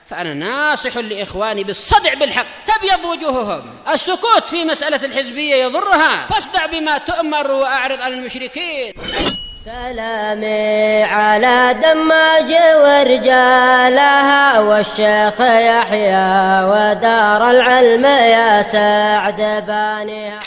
فأنا ناصح لإخواني بالصدع بالحق، تبيض وجوههم. السكوت في مسألة الحزبية يضرها، فاصدع بما تؤمر وأعرض عن المشركين. سلامي على دماج ورجالها والشيخ يحيى ودار العلم يا سعد بانيها.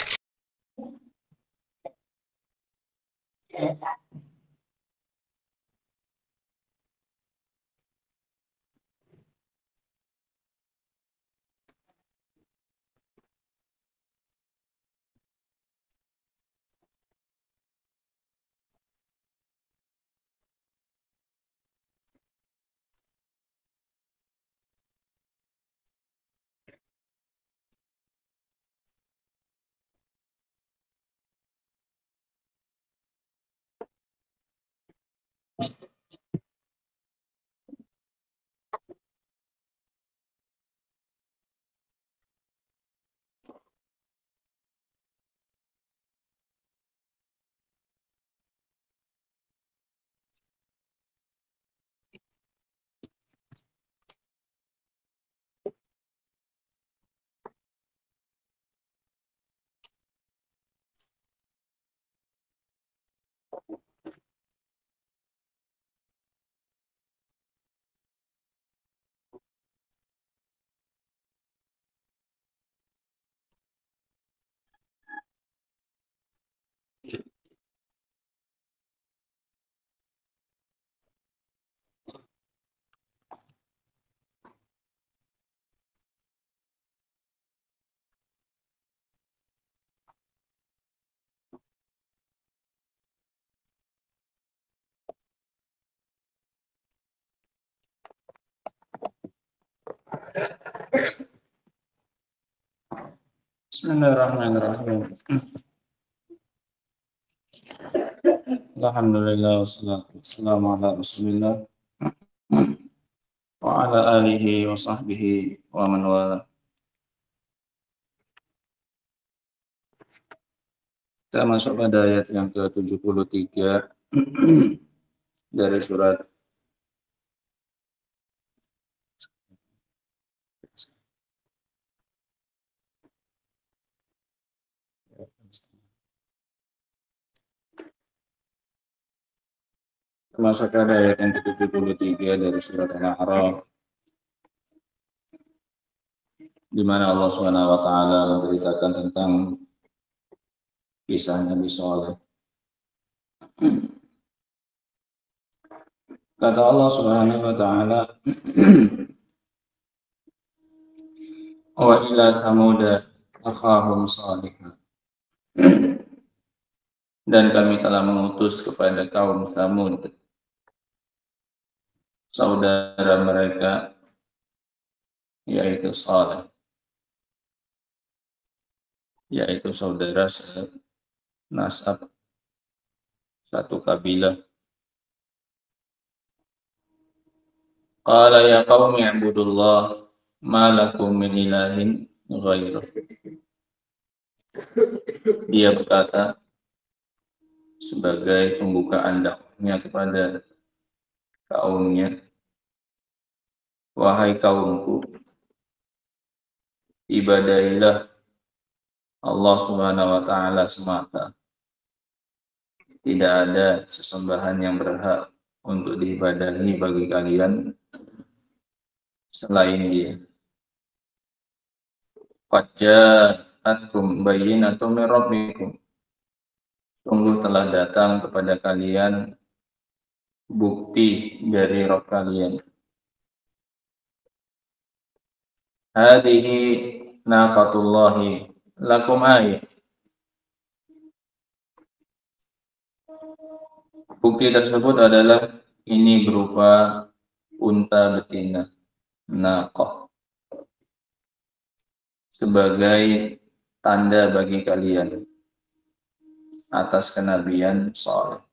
Bismillahirrahmanirrahim. Alhamdulillah wassalatu wassalamu ala Rasulillah wa ala alihi wa sahbihi wa man wala. Kita masuk pada ayat yang ke-73 dari surat masuk pada ayat yang ke-73 dari surat Al-A'raf, di mana Allah Subhanahu wa taala menceritakan tentang kisah Nabi Saleh. Kata Allah Subhanahu wa taala, wa ila thamuda akhahum salihah. Dan kami telah mengutus kepada kaum Thamud saudara mereka, yaitu Saleh, yaitu saudara nasab satu kabilah. Qala ya qaumi ibudullah ma lakum min ilahin ghairuh. Dia berkata sebagai pembukaan dakwahnya kepada kaumnya, wahai kaumku, ibadailah Allah Subhanahu wa taala semata. Tidak ada sesembahan yang berhak untuk diibadahi bagi kalian selain Dia. Qad ja'atkum bayyinatun min rabbikum. Sungguh telah datang kepada kalian bukti dari Rabb kalian. Hadhihi naqatullahi lakum ayat. Bukti tersebut adalah ini berupa unta betina, naqah, sebagai tanda bagi kalian atas kenabian Saleh.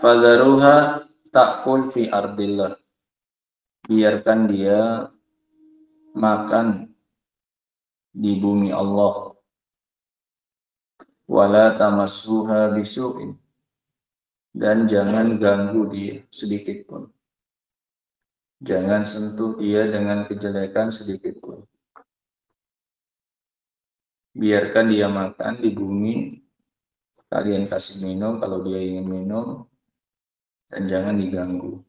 Fadharuha ta'kul fi ardillah. Biarkan dia makan di bumi Allah. Wala tamassuha bisu'in. Dan jangan ganggu dia sedikit pun. Jangan sentuh dia dengan kejelekan sedikit pun. Biarkan dia makan di bumi, kalian kasih minum kalau dia ingin minum, dan jangan diganggu.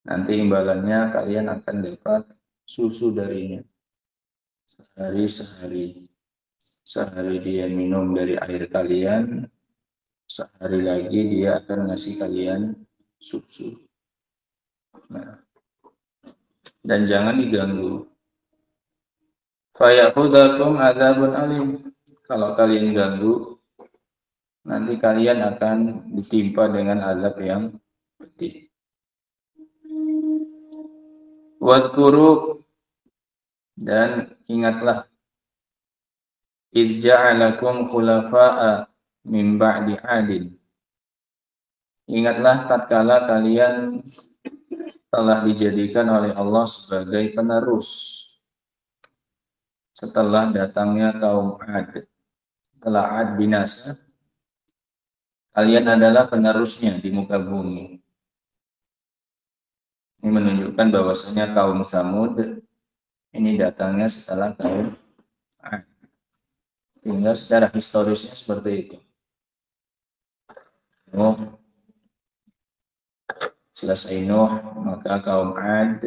Nanti imbalannya kalian akan dapat susu darinya. Sehari-sehari. Sehari dia minum dari air kalian, sehari lagi dia akan ngasih kalian susu. Nah, dan jangan diganggu. Fayakhudhakum adzabun alim. Kalau kalian ganggu, nanti kalian akan ditimpa dengan azab yang pedih. Wadhkuru, dan ingatlah, idh ja'alakum khulafa'a min ba'di 'adin. Ingatlah tatkala kalian telah dijadikan oleh Allah sebagai penerus setelah datangnya kaum Ad. Setelah Ad binasa, kalian adalah penerusnya di muka bumi. Ini menunjukkan bahwasanya kaum Samud ini datangnya setelah kaum Ad. Sehingga secara historisnya seperti itu. Selesai Nuh, maka kaum Ad.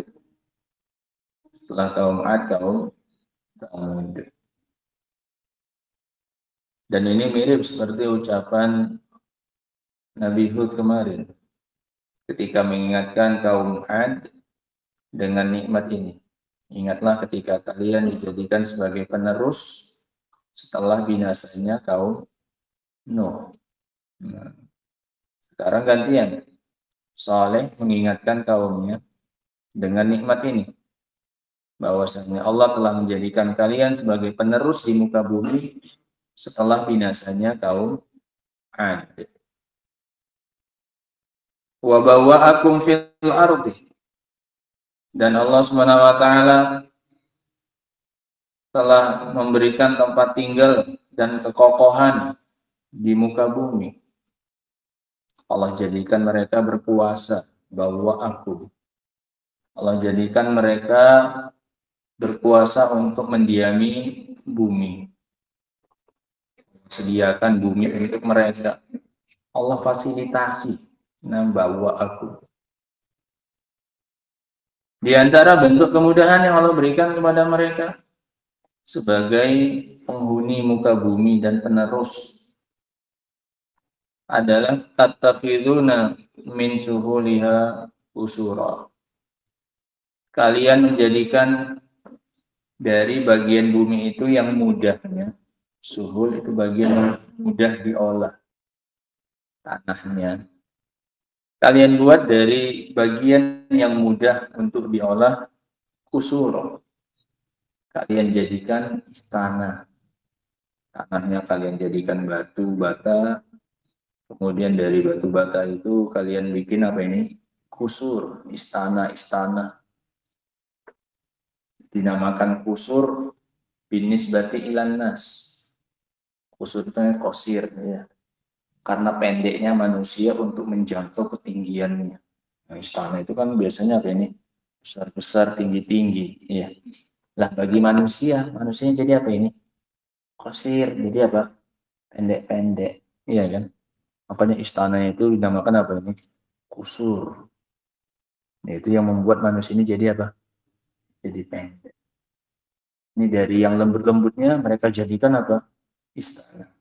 Setelah kaum Ad, kaum Samud. Dan ini mirip seperti ucapan Nabi Hud kemarin, ketika mengingatkan kaum Ad dengan nikmat ini. Ingatlah ketika kalian dijadikan sebagai penerus setelah binasanya kaum Nuh. Nah, sekarang gantian. Saleh mengingatkan kaumnya dengan nikmat ini, bahwasanya Allah telah menjadikan kalian sebagai penerus di muka bumi setelah binasanya kaum Ad. Wa bawwa'akum fil ardi, dan Allah Subhanahu wa taala telah memberikan tempat tinggal dan kekokohan di muka bumi. Allah jadikan mereka berkuasa, bahwa aku. Allah jadikan mereka berkuasa untuk mendiami bumi. Sediakan bumi untuk mereka. Allah fasilitasi, bahwa aku. Di antara bentuk kemudahan yang Allah berikan kepada mereka sebagai penghuni muka bumi dan penerus adalah tattakhiduna min suhuliha usura. Kalian menjadikan dari bagian bumi itu yang mudahnya. Suhul itu bagian yang mudah diolah, tanahnya. Kalian buat dari bagian yang mudah untuk diolah, kusur. Kalian jadikan istana. Tanahnya kalian jadikan batu bata. Kemudian dari batu bata itu kalian bikin apa ini? Kusur, istana-istana. Dinamakan kusur binisbati ilan nas. Kusur itu qasir, ya. Karena pendeknya manusia untuk menjangkau ketinggiannya. Nah, istana itu kan biasanya apa ini? Besar-besar, tinggi-tinggi, ya. Lah bagi manusia jadi apa ini? Qasir, jadi apa? Pendek-pendek, iya kan? Makanya istana itu dinamakan apa ini? Kusur. Nah, itu yang membuat manusia ini jadi apa? Jadi pendek. Ini dari yang lembut-lembutnya mereka jadikan apa? Istana.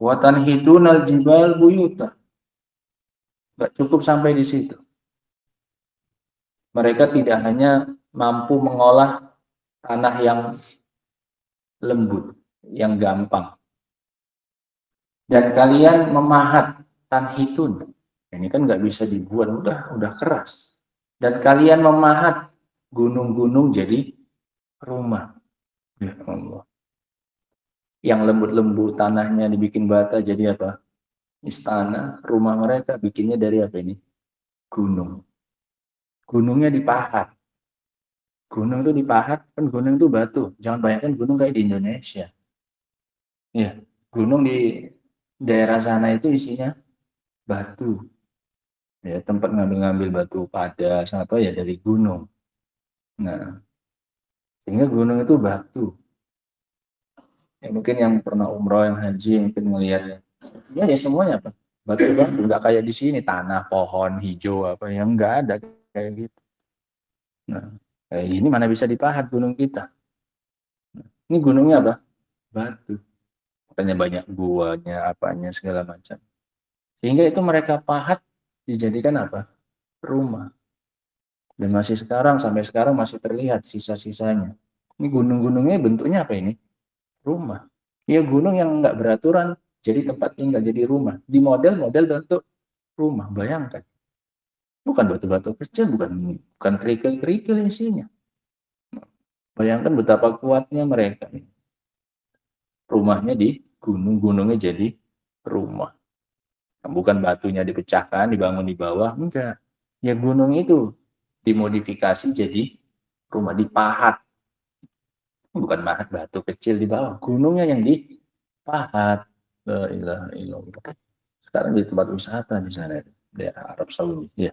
Wa tanhitunal jibal buyuta. Gak cukup sampai di situ. Mereka tidak hanya mampu mengolah tanah yang lembut, yang gampang. Dan kalian memahat tanhitun. Ini kan nggak bisa dibuat, udah keras. Dan kalian memahat gunung-gunung jadi rumah. Ya Allah. Yang lembut-lembut tanahnya dibikin bata jadi apa? Istana. Rumah mereka bikinnya dari apa ini? Gunung. Gunungnya dipahat. Gunung itu dipahat, kan gunung itu batu. Jangan bayangkan gunung kayak di Indonesia. Ya, gunung di daerah sana itu isinya batu. Ya, tempat ngambil-ngambil batu padas apa ya dari gunung. Nah, sehingga gunung itu batu. Ya, mungkin yang pernah umroh, yang haji mungkin melihat ya semuanya apa? Batu-batu, nggak kayak di sini tanah, pohon, hijau apa yang nggak ada kayak gitu. Nah, kayak gini mana bisa dipahat gunung kita? Ini gunungnya apa? Batu. Makanya banyak guanya, apanya segala macam. Sehingga itu mereka pahat dijadikan apa? Rumah. Dan masih sekarang, sampai sekarang masih terlihat sisa-sisanya. Ini gunung-gunungnya bentuknya apa ini? Rumah. Ya gunung yang nggak beraturan, jadi tempat tinggal, jadi rumah. Di model-model bentuk rumah, bayangkan. Bukan batu-batu kecil, bukan kerikil-kerikil isinya. Bayangkan betapa kuatnya mereka. Rumahnya di gunung, gunungnya jadi rumah. Bukan batunya dipecahkan, dibangun di bawah, enggak. Ya gunung itu dimodifikasi jadi rumah, dipahat. Bukan pahat batu kecil di bawah, gunungnya yang dipahat. La ilaha illallah. Sekarang di tempat wisata di sana, daerah Arab Saudi. Ya.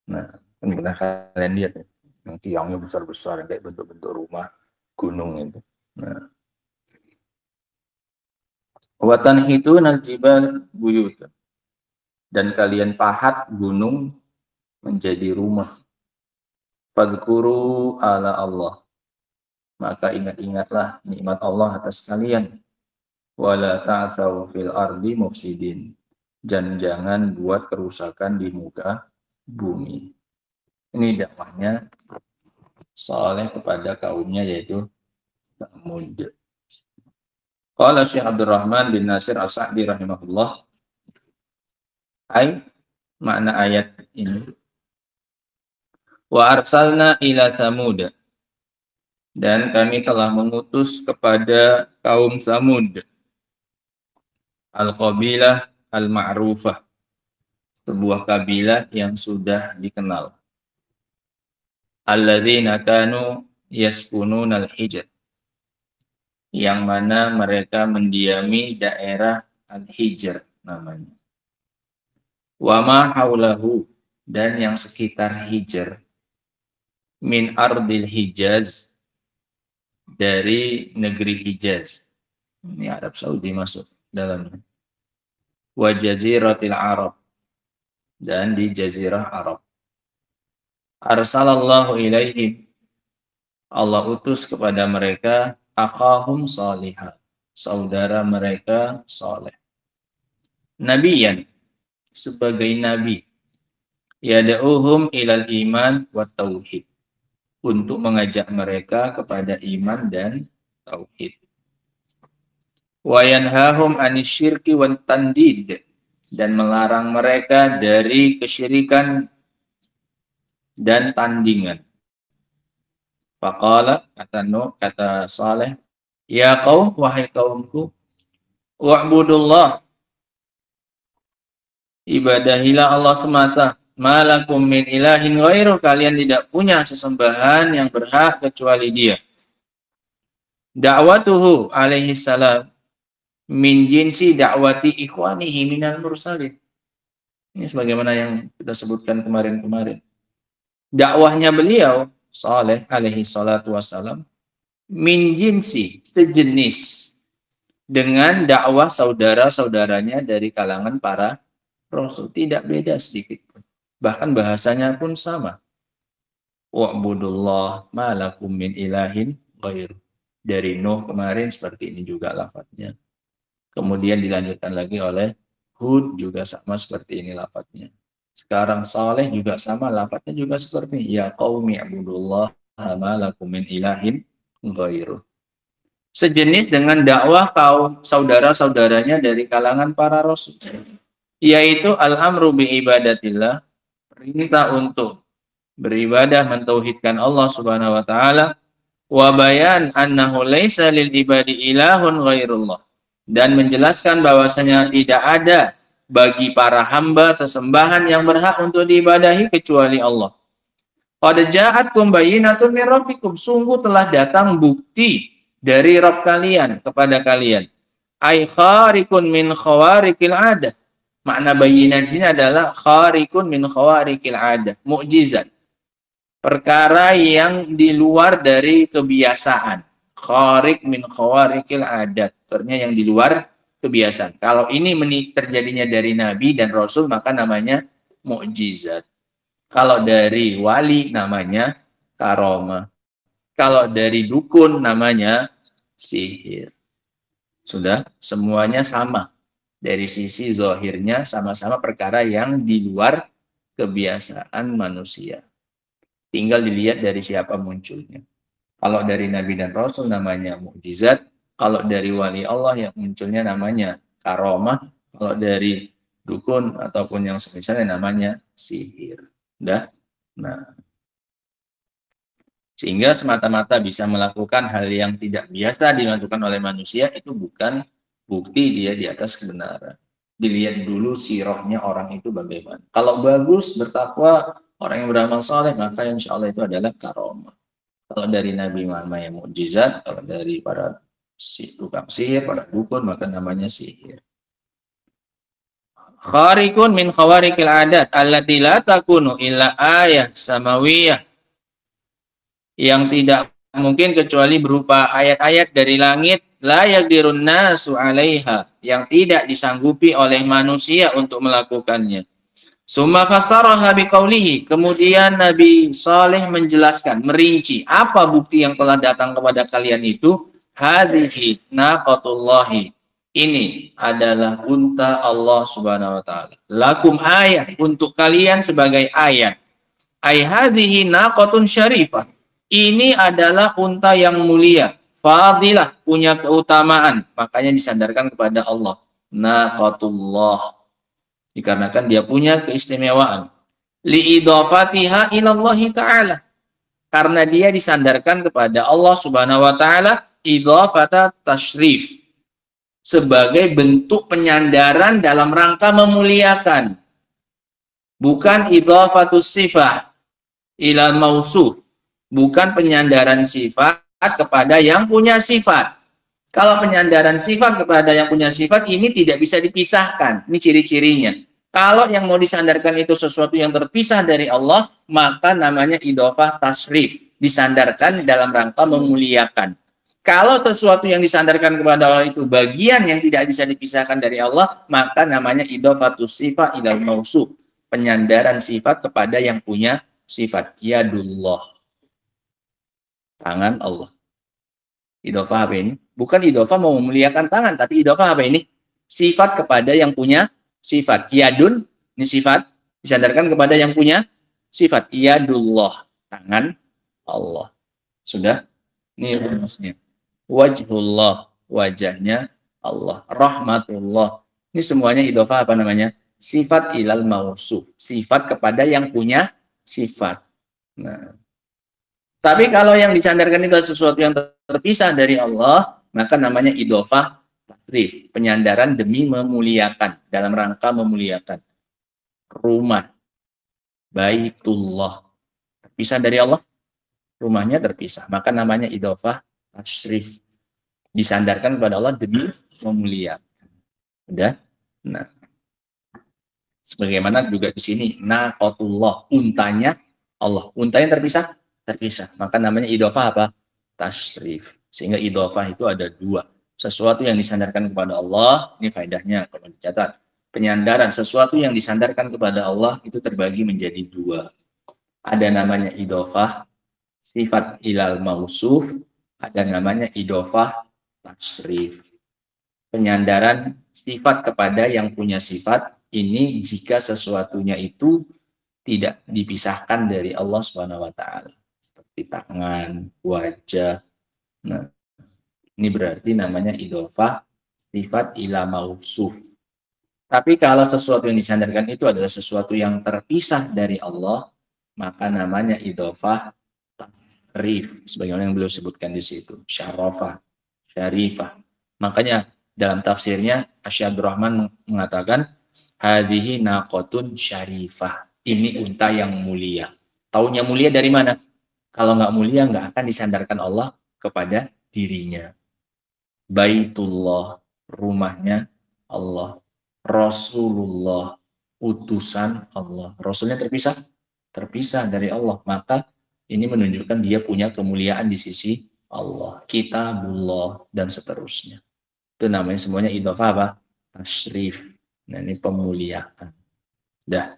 Nah, kan pernah kalian lihat ya, yang tiangnya besar-besar, kayak bentuk-bentuk rumah gunung itu. Nah, watan itu naljibal buyut, dan kalian pahat gunung menjadi rumah. Fadhkuru ala Allah, maka ingat-ingatlah nikmat Allah atas kalian. Wala ta'tsaw fil ardi mufsidin, dan jangan buat kerusakan di muka bumi. Ini dakwahnya Saleh kepada kaumnya, yaitu Tsamud. Qala Syekh Abdurrahman bin Nasir As-Sa'di rahimahullah, makna ayat ini, wa arsalna ila Tsamud, dan kami telah mengutus kepada kaum Tsamud, al-qabilah al-ma'rufah, sebuah kabilah yang sudah dikenal. Alladzina kanu yaskununa al-Hijr, yang mana mereka mendiami daerah Al-Hijr namanya. Wa ma haulahu, dan yang sekitar Hijr, min ardil Hijaz, dari negeri Hijaz. Ini Arab Saudi masuk dalamnya. Wa jaziratil Arab, dan di jazirah Arab. Arsalallahu ilaihim, Allah utus kepada mereka akhahum salihah, saudara mereka saleh. Nabiyan, sebagai nabi, yad'uhum ilal iman wa tauhid, untuk mengajak mereka kepada iman dan tauhid. Wa yanhahum anisyirki wan tandid, dan melarang mereka dari kesyirikan dan tandingan. Faqala, kata Saleh, ya qaum, wahai kaumku, wa'budullah, ibadahilah Allah semata, malakum min ilahin ghairuh, kalian tidak punya sesembahan yang berhak kecuali Dia. Da'watuhu alaihi salam min jinsi da'wati ikhwanihi minal mursalin. Ini sebagaimana yang kita sebutkan kemarin-kemarin. Dakwahnya beliau Saleh alaihi salatu wassalam min jinsi, sejenis dengan dakwah saudara-saudaranya dari kalangan para rasul, tidak beda sedikit pun. Bahkan bahasanya pun sama. Wa'budullah ma lakum min ilahin ghairu. Dari Nuh kemarin seperti ini juga lafadznya. Kemudian dilanjutkan lagi oleh Hud, juga sama seperti ini lafadznya. Sekarang Saleh juga sama, lafadznya juga seperti ini. Ya qaumi ibudullah ma lakum min ilahin ghairu. Sejenis dengan dakwah kaum saudara-saudaranya dari kalangan para rasul, yaitu al-amru bi ibadatillah, perintah untuk beribadah, mentauhidkan Allah Subhanahu wa taala, wa bayan annahu laisa lil ibadi ilahun ghairullah, dan menjelaskan bahwasanya tidak ada bagi para hamba sesembahan yang berhak untuk diibadahi kecuali Allah. Qad ja'atkum bayyinatun min rabbikum, sungguh telah datang bukti dari Rabb kalian kepada kalian. Ay kharikun min khawarikil adah, Makna bayyinah di sini adalah khariqun min khawariqil adah, mukjizat. Perkara yang di luar dari kebiasaan. Khariq min khawariqil adat. Artinya yang di luar kebiasaan. Kalau ini terjadinya dari nabi dan rasul maka namanya mukjizat. Kalau dari wali namanya karomah. Kalau dari dukun namanya sihir. Sudah, semuanya sama. Dari sisi zahirnya sama-sama perkara yang di luar kebiasaan manusia. Tinggal dilihat dari siapa munculnya. Kalau dari Nabi dan Rasul namanya mukjizat. Kalau dari wali Allah yang munculnya namanya karomah. Kalau dari dukun ataupun yang semisalnya namanya sihir. Udah? Nah. Sehingga semata-mata bisa melakukan hal yang tidak biasa dilakukan oleh manusia itu bukan bukti dia di atas kebenaran. Dilihat dulu sirahnya orang itu bagaimana. Kalau bagus, bertakwa, orang yang beramal soleh, maka insya Allah itu adalah karomah. Kalau dari Nabi namanya mukjizat, kalau dari para tukang sihir, para dukun, maka namanya sihir. Khariqun min khawariqil adat allati la takunu illa ayah samawiyah, yang tidak mungkin kecuali berupa ayat-ayat dari langit, la yaqdirun nasu 'alaiha, yang tidak disanggupi oleh manusia untuk melakukannya. Summa fassaraha biqaulihi, kemudian Nabi Saleh menjelaskan, merinci apa bukti yang telah datang kepada kalian itu. Hadhihi naqatullahi, ini adalah unta Allah Subhanahu wa taala. Lakum ayat, untuk kalian sebagai ayat. Ai hadhihi naqatun syarifah, ini adalah unta yang mulia, fadilah, punya keutamaan, makanya disandarkan kepada Allah. Naqatullah, dikarenakan dia punya keistimewaan. Liidafatiha ilallahi ta'ala, karena dia disandarkan kepada Allah Subhanahu wa taala, idafata tashrif, sebagai bentuk penyandaran dalam rangka memuliakan. Bukan idafatus sifah ilal mausuf, bukan penyandaran sifat kepada yang punya sifat. Kalau penyandaran sifat kepada yang punya sifat ini tidak bisa dipisahkan. Ini ciri-cirinya. Kalau yang mau disandarkan itu sesuatu yang terpisah dari Allah, maka namanya idhofah tasrif. Disandarkan dalam rangka memuliakan. Kalau sesuatu yang disandarkan kepada Allah itu bagian yang tidak bisa dipisahkan dari Allah, maka namanya idhofatus sifat ilal mausuf. Penyandaran sifat kepada yang punya sifat. Yadullah, tangan Allah. Idhofah apa ini? Bukan idhofah mau memuliakan tangan, tapi idhofah apa ini? Sifat kepada yang punya sifat. Yadun, ini sifat, disandarkan kepada yang punya sifat. Yadullah, tangan Allah. Sudah? Ini rumusnya. Wajhullah, wajahnya Allah. Rahmatullah, ini semuanya idhofah apa namanya? Sifat ilal mausuf, sifat kepada yang punya sifat. Nah, tapi kalau yang disandarkan itu adalah sesuatu yang terpisah dari Allah, maka namanya idhofah takrif, penyandaran demi memuliakan, dalam rangka memuliakan. Rumah, Baitullah, terpisah dari Allah, rumahnya terpisah, maka namanya idhofah tashrif, disandarkan kepada Allah demi memuliakan. Udah? Nah, sebagaimana juga di sini naqatullah, untanya Allah, untanya terpisah, maka namanya idhofah apa? Tashrif. Sehingga idhofah itu ada dua, sesuatu yang disandarkan kepada Allah, ini faedahnya kalau dicatat, penyandaran sesuatu yang disandarkan kepada Allah itu terbagi menjadi dua. Ada namanya idhofah sifat ilal mausuf, ada namanya idhofah tasrif, penyandaran sifat kepada yang punya sifat. Ini jika sesuatunya itu tidak dipisahkan dari Allah Subhanahu wa taala, seperti tangan, wajah. Nah, ini berarti namanya idhofah sifat ila mausuf. Tapi kalau sesuatu yang disandarkan itu adalah sesuatu yang terpisah dari Allah, maka namanya idhofah tasrif, sebagaimana yang beliau sebutkan di situ, syarafah, syarifah. Makanya dalam tafsirnya Asy-Syaikh Rahman mengatakan hadhihi naqatun syarifah, ini unta yang mulia. Taunya mulia dari mana? Kalau nggak mulia nggak akan disandarkan Allah kepada dirinya. Baitullah, rumahnya Allah. Rasulullah, utusan Allah. Rasulnya terpisah dari Allah. Maka ini menunjukkan dia punya kemuliaan di sisi Allah. Kitabullah dan seterusnya. Itu namanya semuanya idhofah apa? Tashrif. Nah, ini pemuliaan. Dah.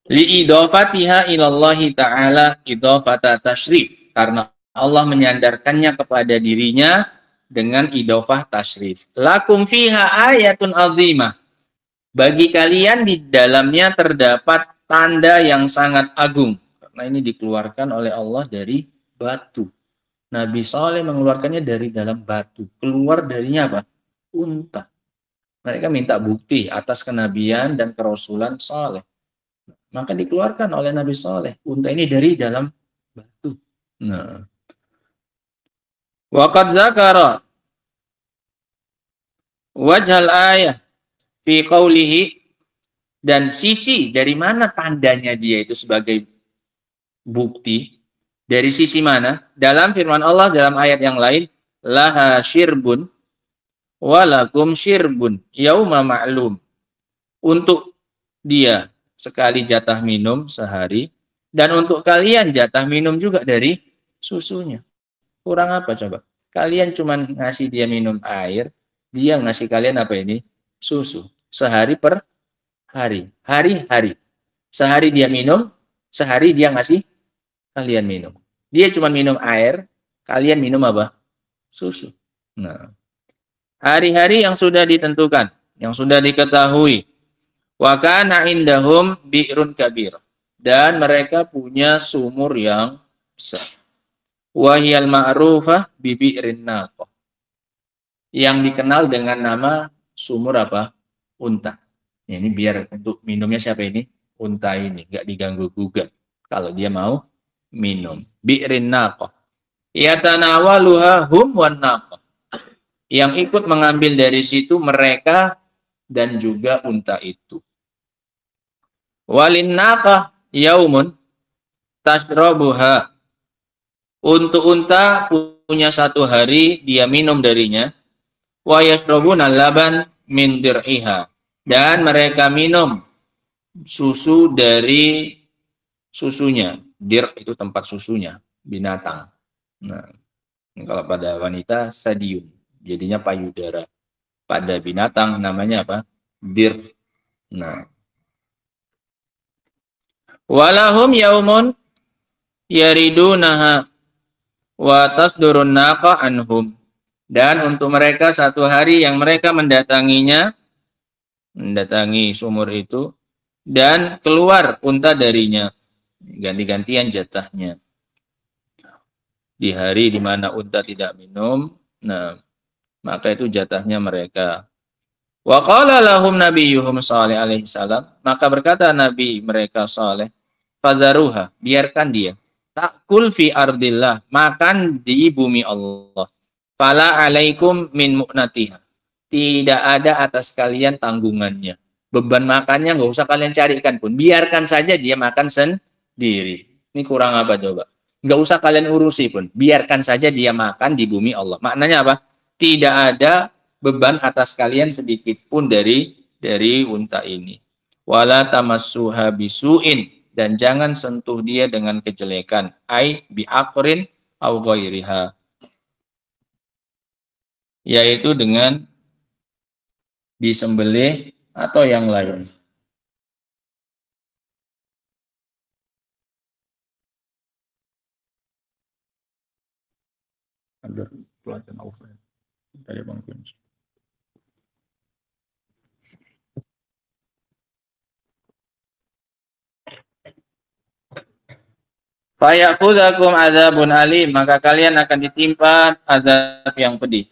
Li'idhofatiha ilallahi ta'ala idhofata tashrif. Karena Allah menyandarkannya kepada dirinya dengan idhofah tashrif. Lakum fiha ayatun azimah. Bagi kalian di dalamnya terdapat tanda yang sangat agung. Karena ini dikeluarkan oleh Allah dari batu. Nabi Saleh mengeluarkannya dari dalam batu. Keluar darinya apa? Unta. Mereka minta bukti atas kenabian dan kerasulan Saleh. Maka dikeluarkan oleh Nabi Saleh unta ini dari dalam batu. Nah, waqad dzakara wajhal ayah fi qawlihi, dan sisi dari mana tandanya dia itu sebagai bukti, dari sisi mana? Dalam firman Allah dalam ayat yang lain, laha syirbun walakum syirbun yauma ma'lum. Untuk dia sekali jatah minum sehari, dan untuk kalian jatah minum juga dari susunya. Kurang apa coba? Kalian cuma ngasih dia minum air, dia ngasih kalian apa ini? Susu. Sehari per hari. Hari-hari. Sehari dia minum, sehari dia ngasih kalian minum. Dia cuma minum air, kalian minum apa? Susu. Nah, hari-hari yang sudah ditentukan, yang sudah diketahui. Wa kana indahum bi'run kabir, dan mereka punya sumur yang besar. Wa hiyal ma'rufah bi bi'rin naqah, yang dikenal dengan nama sumur apa? Unta. Ini biar untuk minumnya siapa ini? Unta ini, enggak diganggu gugat kalau dia mau minum. Bi'rin naqah yatanawaluha hum wan naqah, yang ikut mengambil dari situ mereka dan juga unta itu. Walin naqah yaumun tashrabuha, untuk unta punya satu hari dia minum darinya. Wa yashrabuna laban min dir'iha, dan mereka minum susu dari susunya. Dir itu tempat susunya binatang. Nah, kalau pada wanita sadium, jadinya payudara. Pada binatang namanya apa? Dir. Nah, walahum yaumun yaridunaha wa tasdurun naqa anhum, dan untuk mereka satu hari yang mereka mendatangi sumur itu, dan keluar unta darinya, ganti-gantian jatahnya. Di hari di mana unta tidak minum, nah, maka itu jatahnya mereka. Wa qala lahum nabiyyuhum Shalih alaihi salam, maka berkata nabi mereka Saleh, fadharuha, biarkan dia, takul fi ardillah, makan di bumi Allah. Fala alaikum min mu'natiha, tidak ada atas kalian tanggungannya. Beban makannya nggak usah kalian carikan pun, biarkan saja dia makan sendiri. Ini kurang apa coba? Nggak usah kalian urusi pun, biarkan saja dia makan di bumi Allah. Maknanya apa? Tidak ada beban atas kalian sedikit pun dari unta ini. Wala tamassuha bisu'in, dan jangan sentuh dia dengan kejelekan. Ai bi'aqrin au ghairiha, yaitu dengan disembelih atau yang lain. Ada pelajaran offline dari Bang Kunci. Fayakhudzakum adzabun alim, maka kalian akan ditimpa azab yang pedih.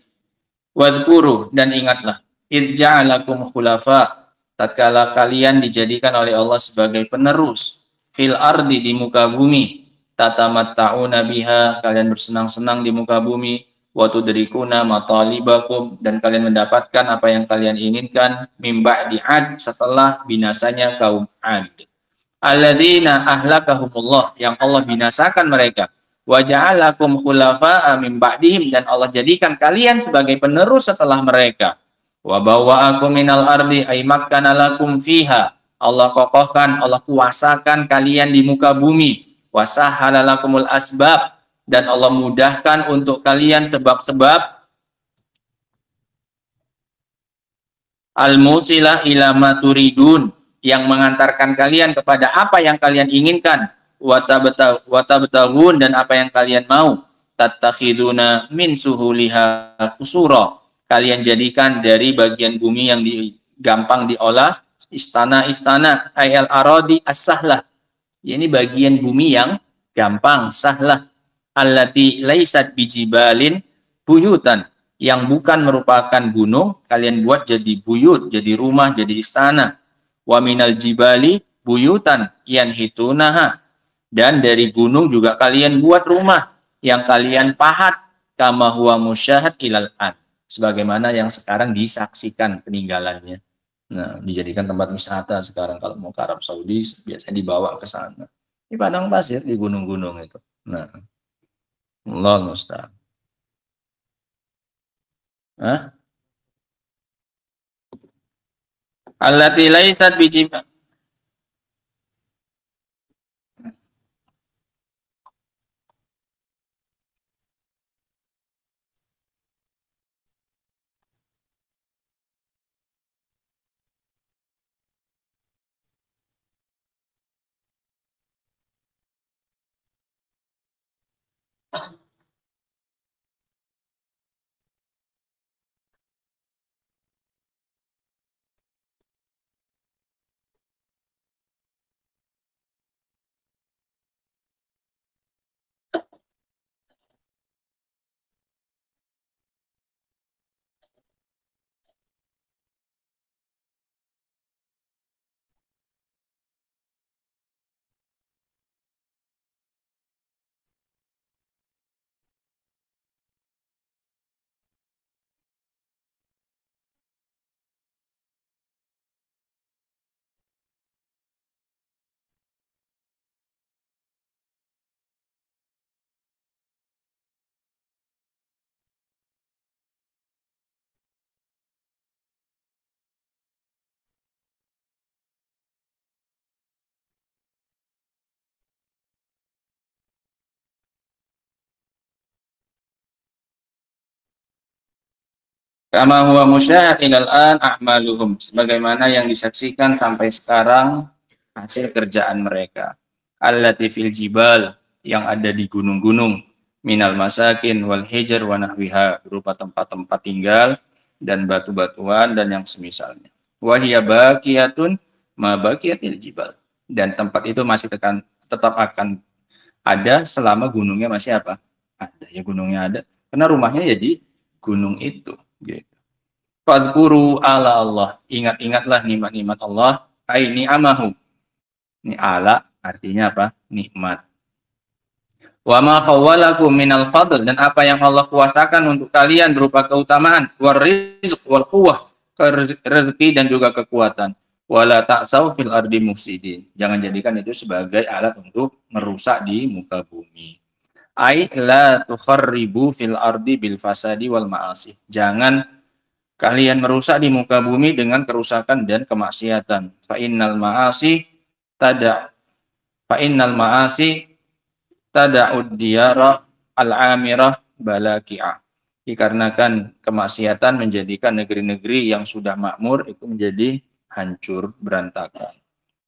Wadhkuru, dan ingatlah, id ja'alakum khulafa, tatkala kalian dijadikan oleh Allah sebagai penerus fil ardi, di muka bumi, tatamatta'una biha, kalian bersenang-senang di muka bumi, wa tudrikuna matalibakum, dan kalian mendapatkan apa yang kalian inginkan, mim ba'di 'ad, setelah binasanya kaum 'ad. Alladzina ahlakahumullah, yang Allah binasakan mereka, Wa ja'alakum khulafa'a min ba'dihim, dan Allah jadikan kalian sebagai penerus setelah mereka. Wa bawwa'akum minal ardi ay makkana lakum fiha. Allah kokohkan, Allah kuasakan kalian di muka bumi. Wa sahhala lakumul asbab, dan Allah mudahkan untuk kalian sebab-sebab al-musilah ila ma turidun, yang mengantarkan kalian kepada apa yang kalian inginkan, wa tabtaghun, dan apa yang kalian mau, tattakhiduna min suhuliha qusura, kalian jadikan dari bagian bumi yang gampang diolah istana-istana, ayal aradi as-sahlah, ini bagian bumi yang gampang, sahlah, allati laisat bijibalin buyutan, yang bukan merupakan gunung, kalian buat jadi buyut, jadi rumah, jadi istana. Wa minal jibali buyutan yanhitunaha, dan dari gunung juga kalian buat rumah yang kalian pahat, kama huwa musyahad ilal an, sebagaimana yang sekarang disaksikan peninggalannya. Nah, dijadikan tempat wisata sekarang kalau mau ke Arab Saudi biasanya dibawa ke sana. Di padang pasir, di gunung-gunung itu. Nah, Allah musta'an. Allati laysat bijibal. Kama huwa musyahad ilal an a'maluhum, sebagaimana yang disaksikan sampai sekarang hasil kerjaan mereka. Allati fil jibal, yang ada di gunung-gunung, minal masakin wal hijar wa nahwiha, berupa tempat-tempat tinggal dan batu-batuan dan yang semisalnya. Wa hiya baqiyatun ma baqiyatil jibal, dan tempat itu masih tetap akan ada selama gunungnya masih apa? Ada, ya gunungnya ada. Karena rumahnya ya di gunung itu. Gitu. Fadhkuru ala Allah, ingat-ingatlah nikmat-nikmat Allah, ai ni'amahu. Ini ala artinya apa? Nikmat. Wa ma khawwalakum minal fadl, dan apa yang Allah kuasakan untuk kalian berupa keutamaan, war rizq wal quwwah, rezeki dan juga kekuatan. Wala ta'saw fil ardi mufsidin, jangan jadikan itu sebagai alat untuk merusak di muka bumi. Ai la tukharribu fil ardi bil fasadi wal ma'asi, jangan kalian merusak di muka bumi dengan kerusakan dan kemaksiatan. Fa innal ma'asi tada'ud diyara al-amirah balaki'ah, dikarenakan kemaksiatan menjadikan negeri-negeri yang sudah makmur itu menjadi hancur berantakan.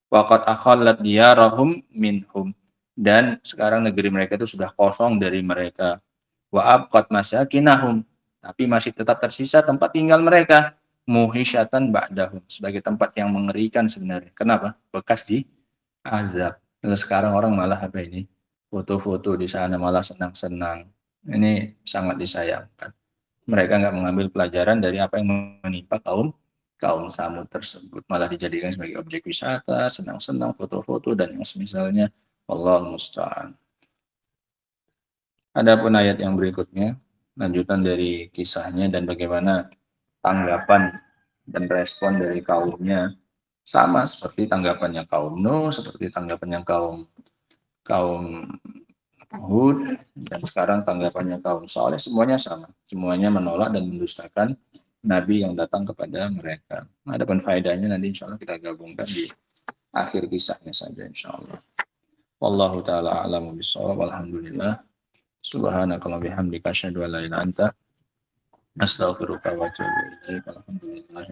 Waqad akhallat diyarahum minhum, dan sekarang negeri mereka itu sudah kosong dari mereka. Wa abqat masakinahum, tapi masih tetap tersisa tempat tinggal mereka, muhisyatan ba'dahum, sebagai tempat yang mengerikan sebenarnya. Kenapa? Bekas di azab. Lalu sekarang orang malah apa ini? Foto-foto di sana, malah senang-senang. Ini sangat disayangkan. Mereka nggak mengambil pelajaran dari apa yang menimpa kaum Samud tersebut, malah dijadikan sebagai objek wisata, senang-senang, foto-foto dan yang semisalnya. Wallahu musta'an. Adapun ayat yang berikutnya, lanjutan dari kisahnya dan bagaimana tanggapan dan respon dari kaumnya, sama seperti tanggapannya kaum Nuh, seperti tanggapannya kaum Hud, dan sekarang tanggapannya kaum Saleh, semuanya sama. Semuanya menolak dan mendustakan Nabi yang datang kepada mereka. Adapun faedahnya nanti insya Allah kita gabungkan di akhir kisahnya saja insya Allah. Wallahu ta'ala a'lamu bishawab. Alhamdulillah. Subhanakallahumma bihamdika asyhadu an la ilaha illa anta astaghfiruka wa atubu ilaik. Alhamdulillah.